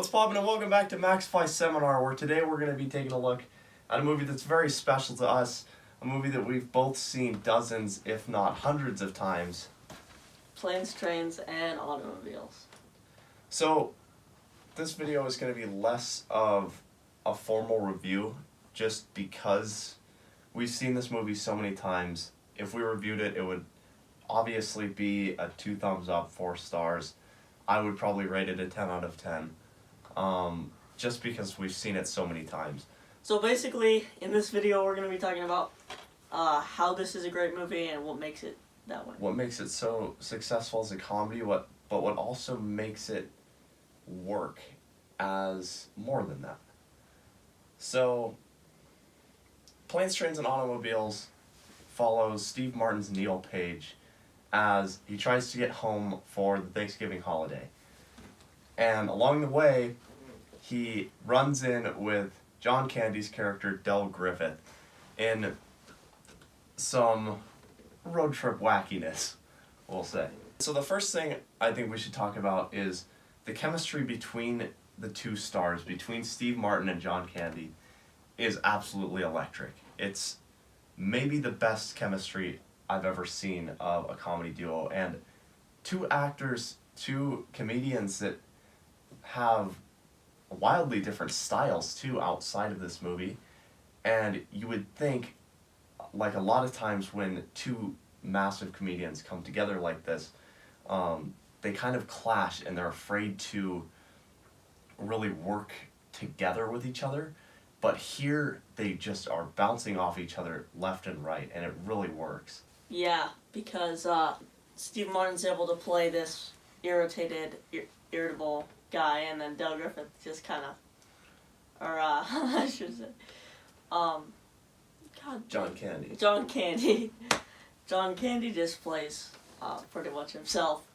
What's poppin' and welcome back to Maxify Seminar, where today we're going to be taking a look at a movie that's very special to us, a movie that we've both seen dozens, if not hundreds of times. Planes, Trains, and Automobiles. So, this video is going to be less of a formal review, just because we've seen this movie so many times. If we reviewed it, it would obviously be a 2 thumbs up, 4 stars. I would probably rate it a 10 out of 10. Just because we've seen it so many times. So basically, in this video, we're going to be talking about how this is a great movie and what makes it that way. What makes it so successful as a comedy, but what also makes it work as more than that. So, Planes, Trains, and Automobiles follows Steve Martin's Neil Page as he tries to get home for the Thanksgiving holiday. And along the way, he runs in with John Candy's character, Del Griffith, in some road trip wackiness, we'll say. So the first thing I think we should talk about is the chemistry between the two stars, between Steve Martin and John Candy, is absolutely electric. It's maybe the best chemistry I've ever seen of a comedy duo, and two actors, two comedians that have wildly different styles too outside of this movie. And you would think, like a lot of times when two massive comedians come together like this, they kind of clash and they're afraid to really work together with each other. But here they just are bouncing off each other left and right, and it really works. Yeah, because Steve Martin's able to play this irritable guy, and then Del Griffith just kind of, or I should say, John Candy. John Candy just plays pretty much himself.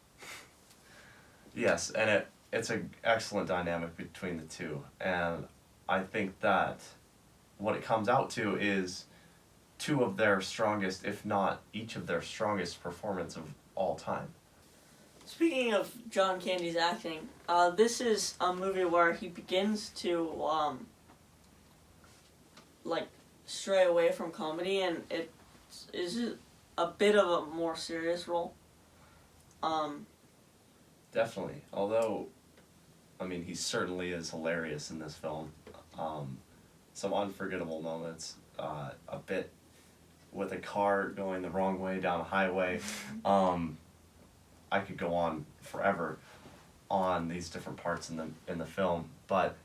Yes, and it's an excellent dynamic between the two, and I think that what it comes out to is two of their strongest, if not each of their strongest performance of all time. Speaking of John Candy's acting, this is a movie where he begins to stray away from comedy, and it is a bit of a more serious role. Definitely. Although, I mean, he certainly is hilarious in this film. Some unforgettable moments. A bit with a car going the wrong way down a highway. I could go on forever on these different parts in the film, but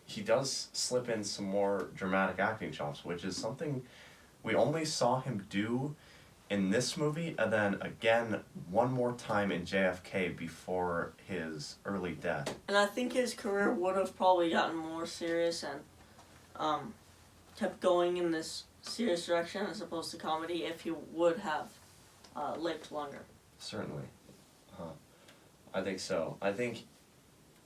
he does slip in some more dramatic acting chops, which is something we only saw him do in this movie, and then again one more time in JFK before his early death. And I think his career would have probably gotten more serious and kept going in this serious direction as opposed to comedy if he would have lived longer. Certainly. I think so. I think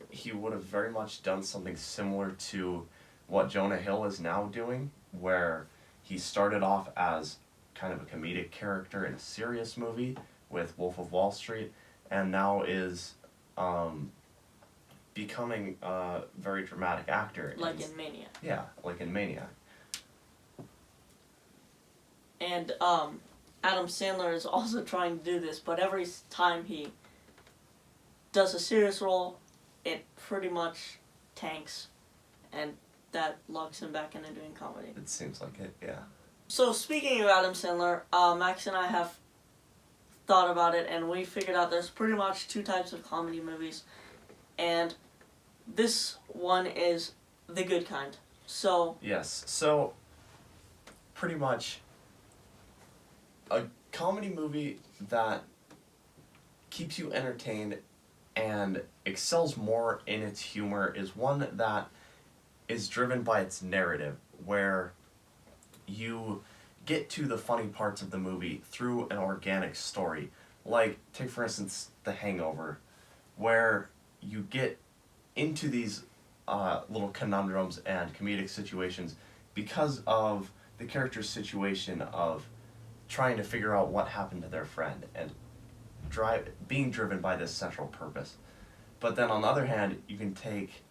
he would have very much done something similar to what Jonah Hill is now doing, where he started off as kind of a comedic character in a serious movie with Wolf of Wall Street, and now is becoming a very dramatic actor. Like in Maniac. Yeah, like in Maniac. And Adam Sandler is also trying to do this, but every time he does a serious role, it pretty much tanks, and that locks him back into doing comedy. It seems like it, yeah. So speaking of Adam Sandler, Max and I have thought about it, and we figured out there's pretty much 2 types of comedy movies, and this one is the good kind. So yes, so pretty much a comedy movie that keeps you entertained and excels more in its humor is one that is driven by its narrative, where you get to the funny parts of the movie through an organic story. Like, take for instance The Hangover, where you get into these little conundrums and comedic situations because of the character's situation of trying to figure out what happened to their friend and being driven by this central purpose. But then on the other hand, you can take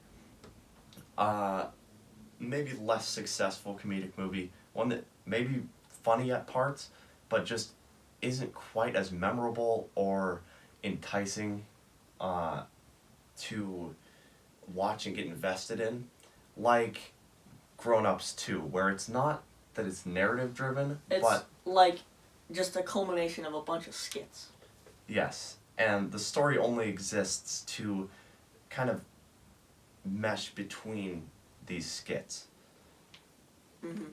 maybe less successful comedic movie, one that may be funny at parts, but just isn't quite as memorable or enticing to watch and get invested in, like Grown Ups 2, where it's not that it's narrative driven, It's but like just a culmination of a bunch of skits. yes, and the story only exists to kind of mesh between these skits. Mm-hmm.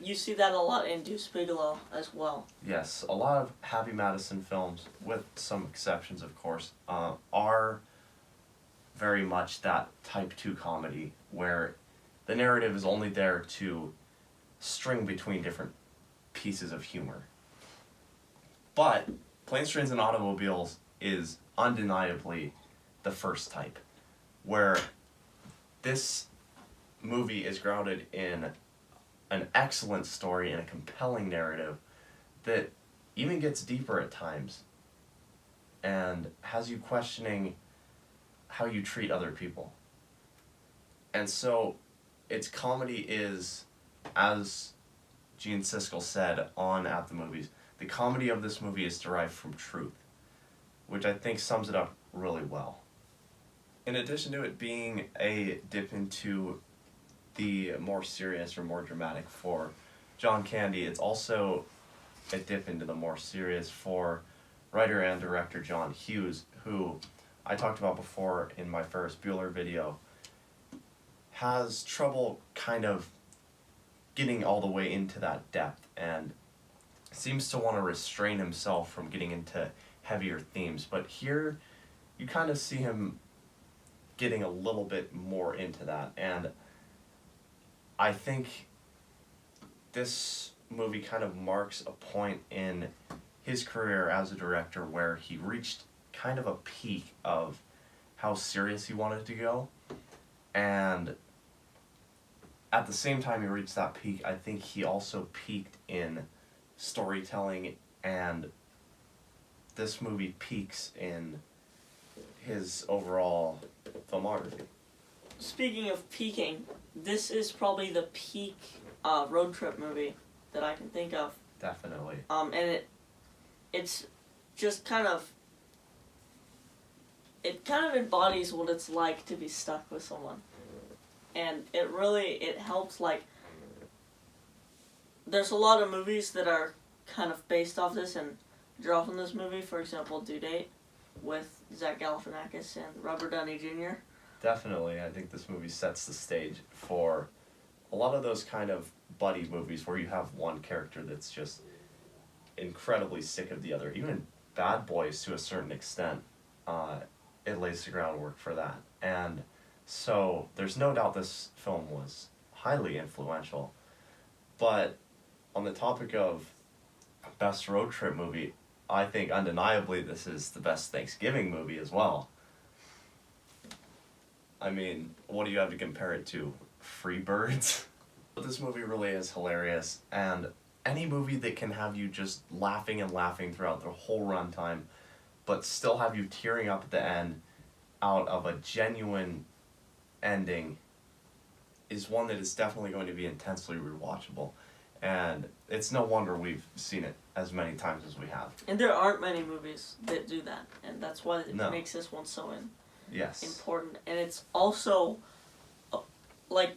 You see that a lot in Deuce Bigelow as well. Yes, a lot of Happy Madison films, with some exceptions of course, are very much that type 2 comedy where the narrative is only there to string between different pieces of humor. But Planes, Trains, and Automobiles is undeniably the first type, where this movie is grounded in an excellent story and a compelling narrative that even gets deeper at times and has you questioning how you treat other people. And so its comedy is, as Gene Siskel said on At the Movies, the comedy of this movie is derived from truth, which I think sums it up really well. In addition to it being a dip into the more serious or more dramatic for John Candy, it's also a dip into the more serious for writer and director John Hughes, who I talked about before in my Ferris Bueller video, has trouble kind of getting all the way into that depth and seems to want to restrain himself from getting into heavier themes. But here you kind of see him getting a little bit more into that, and I think this movie kind of marks a point in his career as a director where he reached kind of a peak of how serious he wanted to go, and at the same time he reached that peak, I think he also peaked in storytelling, and this movie peaks in his overall filmography. Speaking of peaking, this is probably the peak road trip movie that I can think of. Definitely. And it's just kind of, it kind of embodies what it's like to be stuck with someone. And it helps, like, there's a lot of movies that are kind of based off this and draw from this movie. For example, Due Date with Zach Galifianakis and Robert Downey Jr. Definitely, I think this movie sets the stage for a lot of those kind of buddy movies where you have one character that's just incredibly sick of the other. Even in Bad Boys, to a certain extent, it lays the groundwork for that. And so there's no doubt this film was highly influential. But on the topic of best road trip movie, I think undeniably this is the best Thanksgiving movie as well. I mean, what do you have to compare it to? Freebirds? But this movie really is hilarious, and any movie that can have you just laughing and laughing throughout the whole runtime, but still have you tearing up at the end out of a genuine ending, is one that is definitely going to be intensely rewatchable. And it's no wonder we've seen it as many times as we have. And there aren't many movies that do that, and that's why it No. makes this one so Yes. important. And it's also, like,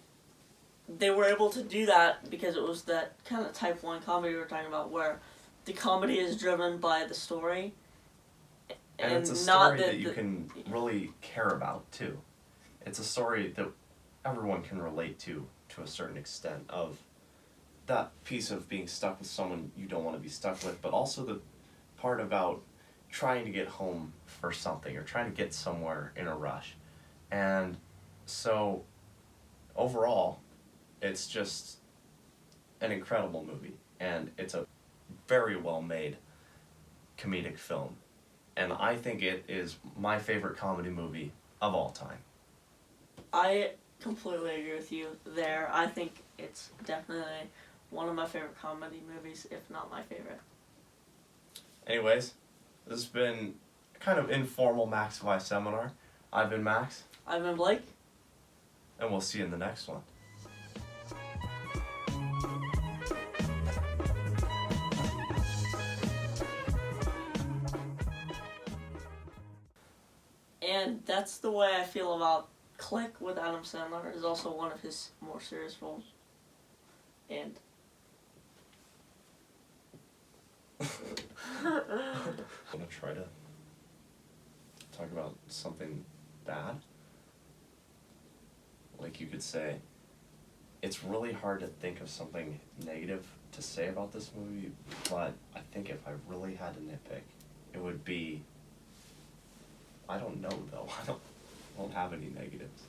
they were able to do that because it was that kind of type 1 comedy we were talking about, where the comedy is driven by the story. And it's a story that you can really care about, too. It's a story that everyone can relate to a certain extent, of that piece of being stuck with someone you don't want to be stuck with, but also the part about trying to get home for something or trying to get somewhere in a rush. And so overall, it's just an incredible movie, and it's a very well made comedic film, and I think it is my favorite comedy movie of all time. I completely agree with you there. I think it's definitely one of my favorite comedy movies, if not my favorite. Anyways, this has been a kind of informal Maxify seminar. I've been Max, I've been Blake. and we'll see you in the next one. And that's the way I feel about Click with Adam Sandler. Is also one of his more serious roles. And I'm gonna try to talk about something bad. Like you could say, it's really hard to think of something negative to say about this movie, but I think if I really had to nitpick, it would be, I don't know though, I don't have any negatives.